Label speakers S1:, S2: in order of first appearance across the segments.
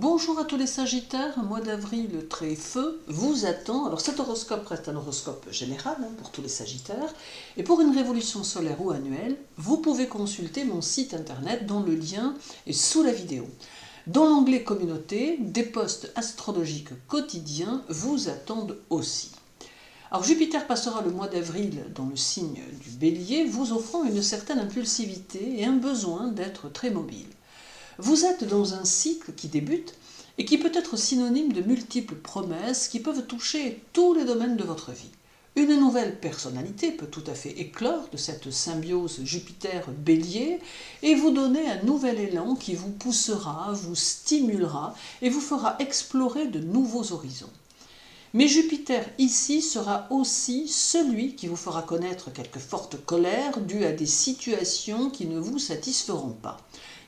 S1: Bonjour à tous les Sagittaires, un mois d'avril très feu vous attend. Alors cet horoscope reste un horoscope général pour tous les Sagittaires. Et pour une révolution solaire ou annuelle, vous pouvez consulter mon site internet dont le lien est sous la vidéo. Dans l'onglet communauté, des posts astrologiques quotidiens vous attendent aussi. Alors Jupiter passera le mois d'avril dans le signe du Bélier, vous offrant une certaine impulsivité et un besoin d'être très mobile. Vous êtes dans un cycle qui débute et qui peut être synonyme de multiples promesses qui peuvent toucher tous les domaines de votre vie. Une nouvelle personnalité peut tout à fait éclore de cette symbiose Jupiter-Bélier et vous donner un nouvel élan qui vous poussera, vous stimulera et vous fera explorer de nouveaux horizons. Mais Jupiter ici sera aussi celui qui vous fera connaître quelques fortes colères dues à des situations qui ne vous satisferont pas.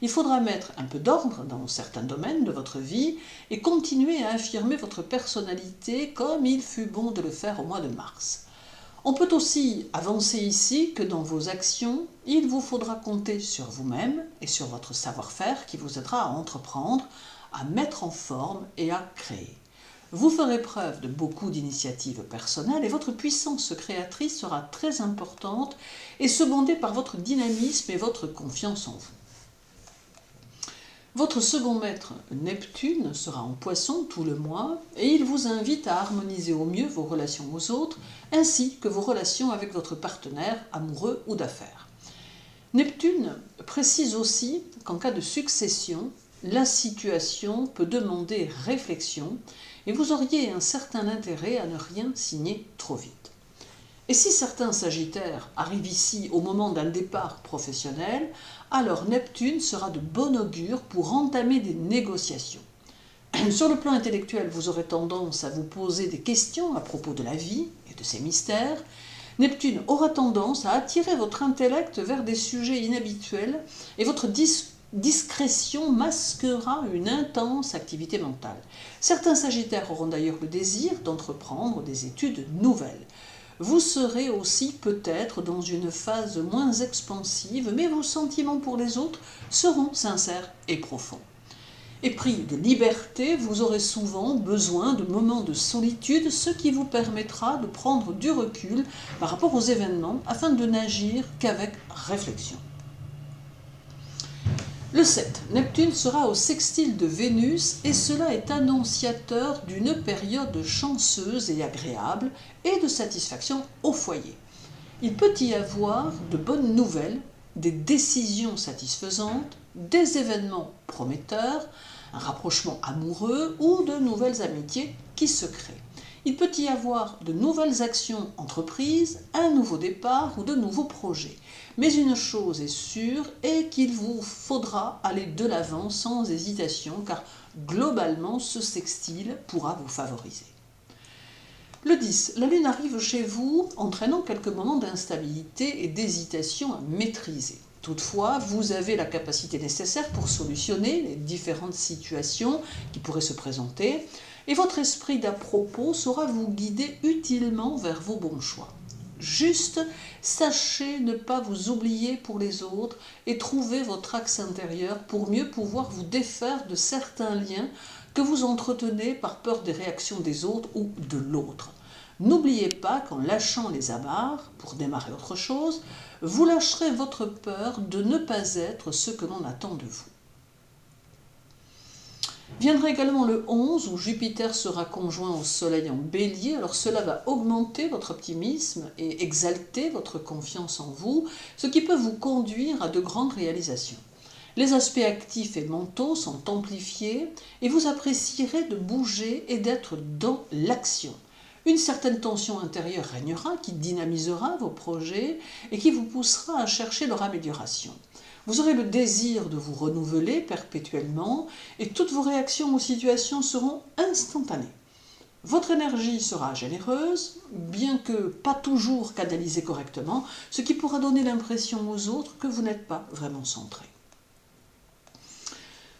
S1: Il faudra mettre un peu d'ordre dans certains domaines de votre vie et continuer à affirmer votre personnalité comme il fut bon de le faire au mois de mars. On peut aussi avancer ici que dans vos actions, il vous faudra compter sur vous-même et sur votre savoir-faire qui vous aidera à entreprendre, à mettre en forme et à créer. Vous ferez preuve de beaucoup d'initiatives personnelles et votre puissance créatrice sera très importante et secondée par votre dynamisme et votre confiance en vous. Votre second maître, Neptune, sera en Poisson tout le mois et il vous invite à harmoniser au mieux vos relations aux autres ainsi que vos relations avec votre partenaire amoureux ou d'affaires. Neptune précise aussi qu'en cas de succession, la situation peut demander réflexion et vous auriez un certain intérêt à ne rien signer trop vite. Et si certains Sagittaires arrivent ici au moment d'un départ professionnel, alors Neptune sera de bon augure pour entamer des négociations. Sur le plan intellectuel, vous aurez tendance à vous poser des questions à propos de la vie et de ses mystères. Neptune aura tendance à attirer votre intellect vers des sujets inhabituels et votre discrétion masquera une intense activité mentale. Certains Sagittaires auront d'ailleurs le désir d'entreprendre des études nouvelles. Vous serez aussi peut-être dans une phase moins expansive, mais vos sentiments pour les autres seront sincères et profonds. Épris de liberté, vous aurez souvent besoin de moments de solitude, ce qui vous permettra de prendre du recul par rapport aux événements afin de n'agir qu'avec réflexion. Le 7, Neptune sera au sextile de Vénus et cela est annonciateur d'une période chanceuse et agréable et de satisfaction au foyer. Il peut y avoir de bonnes nouvelles, des décisions satisfaisantes, des événements prometteurs, un rapprochement amoureux ou de nouvelles amitiés qui se créent. Il peut y avoir de nouvelles actions entreprises, un nouveau départ ou de nouveaux projets. Mais une chose est sûre et qu'il vous faudra aller de l'avant sans hésitation car globalement ce sextile pourra vous favoriser. Le 10, la Lune arrive chez vous entraînant quelques moments d'instabilité et d'hésitation à maîtriser. Toutefois, vous avez la capacité nécessaire pour solutionner les différentes situations qui pourraient se présenter et votre esprit d'à-propos saura vous guider utilement vers vos bons choix. Juste, sachez ne pas vous oublier pour les autres et trouver votre axe intérieur pour mieux pouvoir vous défaire de certains liens que vous entretenez par peur des réactions des autres ou de l'autre. N'oubliez pas qu'en lâchant les amarres pour démarrer autre chose, vous lâcherez votre peur de ne pas être ce que l'on attend de vous. Viendra également le 11 où Jupiter sera conjoint au Soleil en Bélier, alors cela va augmenter votre optimisme et exalter votre confiance en vous, ce qui peut vous conduire à de grandes réalisations. Les aspects actifs et mentaux sont amplifiés et vous apprécierez de bouger et d'être dans l'action. Une certaine tension intérieure régnera qui dynamisera vos projets et qui vous poussera à chercher leur amélioration. Vous aurez le désir de vous renouveler perpétuellement et toutes vos réactions aux situations seront instantanées. Votre énergie sera généreuse, bien que pas toujours canalisée correctement, ce qui pourra donner l'impression aux autres que vous n'êtes pas vraiment centré.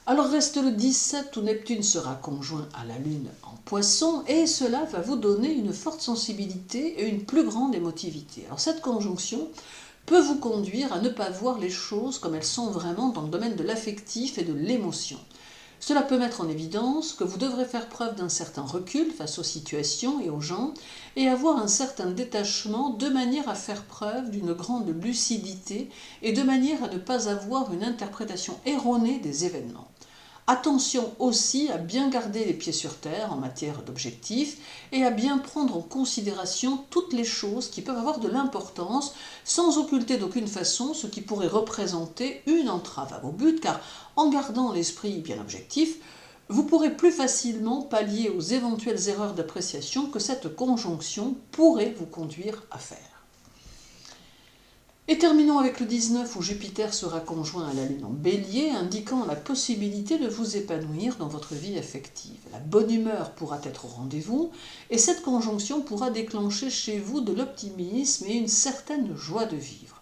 S1: Alors reste le 17 où Neptune sera conjoint à la Lune en Poisson et cela va vous donner une forte sensibilité et une plus grande émotivité. Alors cette conjonction peut vous conduire à ne pas voir les choses comme elles sont vraiment dans le domaine de l'affectif et de l'émotion. Cela peut mettre en évidence que vous devrez faire preuve d'un certain recul face aux situations et aux gens et avoir un certain détachement de manière à faire preuve d'une grande lucidité et de manière à ne pas avoir une interprétation erronée des événements. Attention aussi à bien garder les pieds sur terre en matière d'objectifs et à bien prendre en considération toutes les choses qui peuvent avoir de l'importance sans occulter d'aucune façon ce qui pourrait représenter une entrave à vos buts, car en gardant l'esprit bien objectif, vous pourrez plus facilement pallier aux éventuelles erreurs d'appréciation que cette conjonction pourrait vous conduire à faire. Et terminons avec le 19 où Jupiter sera conjoint à la Lune en Bélier, indiquant la possibilité de vous épanouir dans votre vie affective. La bonne humeur pourra être au rendez-vous et cette conjonction pourra déclencher chez vous de l'optimisme et une certaine joie de vivre.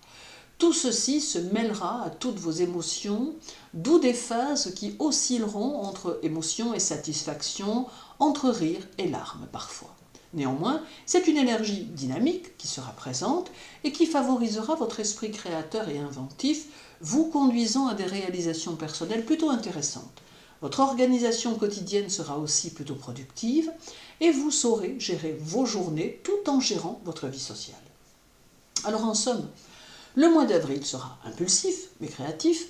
S1: Tout ceci se mêlera à toutes vos émotions, d'où des phases qui oscilleront entre émotion et satisfaction, entre rire et larmes parfois. Néanmoins, c'est une énergie dynamique qui sera présente et qui favorisera votre esprit créateur et inventif, vous conduisant à des réalisations personnelles plutôt intéressantes. Votre organisation quotidienne sera aussi plutôt productive et vous saurez gérer vos journées tout en gérant votre vie sociale. Alors en somme, le mois d'avril sera impulsif mais créatif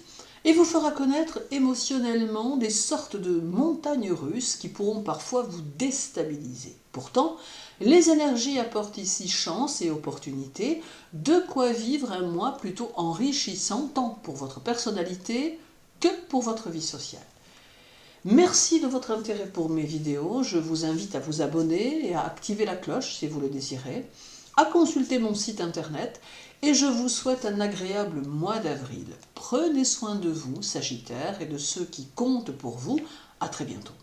S1: et vous fera connaître émotionnellement des sortes de montagnes russes qui pourront parfois vous déstabiliser. Pourtant, les énergies apportent ici chance et opportunité, de quoi vivre un mois plutôt enrichissant tant pour votre personnalité que pour votre vie sociale. Merci de votre intérêt pour mes vidéos, je vous invite à vous abonner et à activer la cloche si vous le désirez, à consulter mon site internet et je vous souhaite un agréable mois d'avril. Prenez soin de vous, Sagittaire, et de ceux qui comptent pour vous. À très bientôt.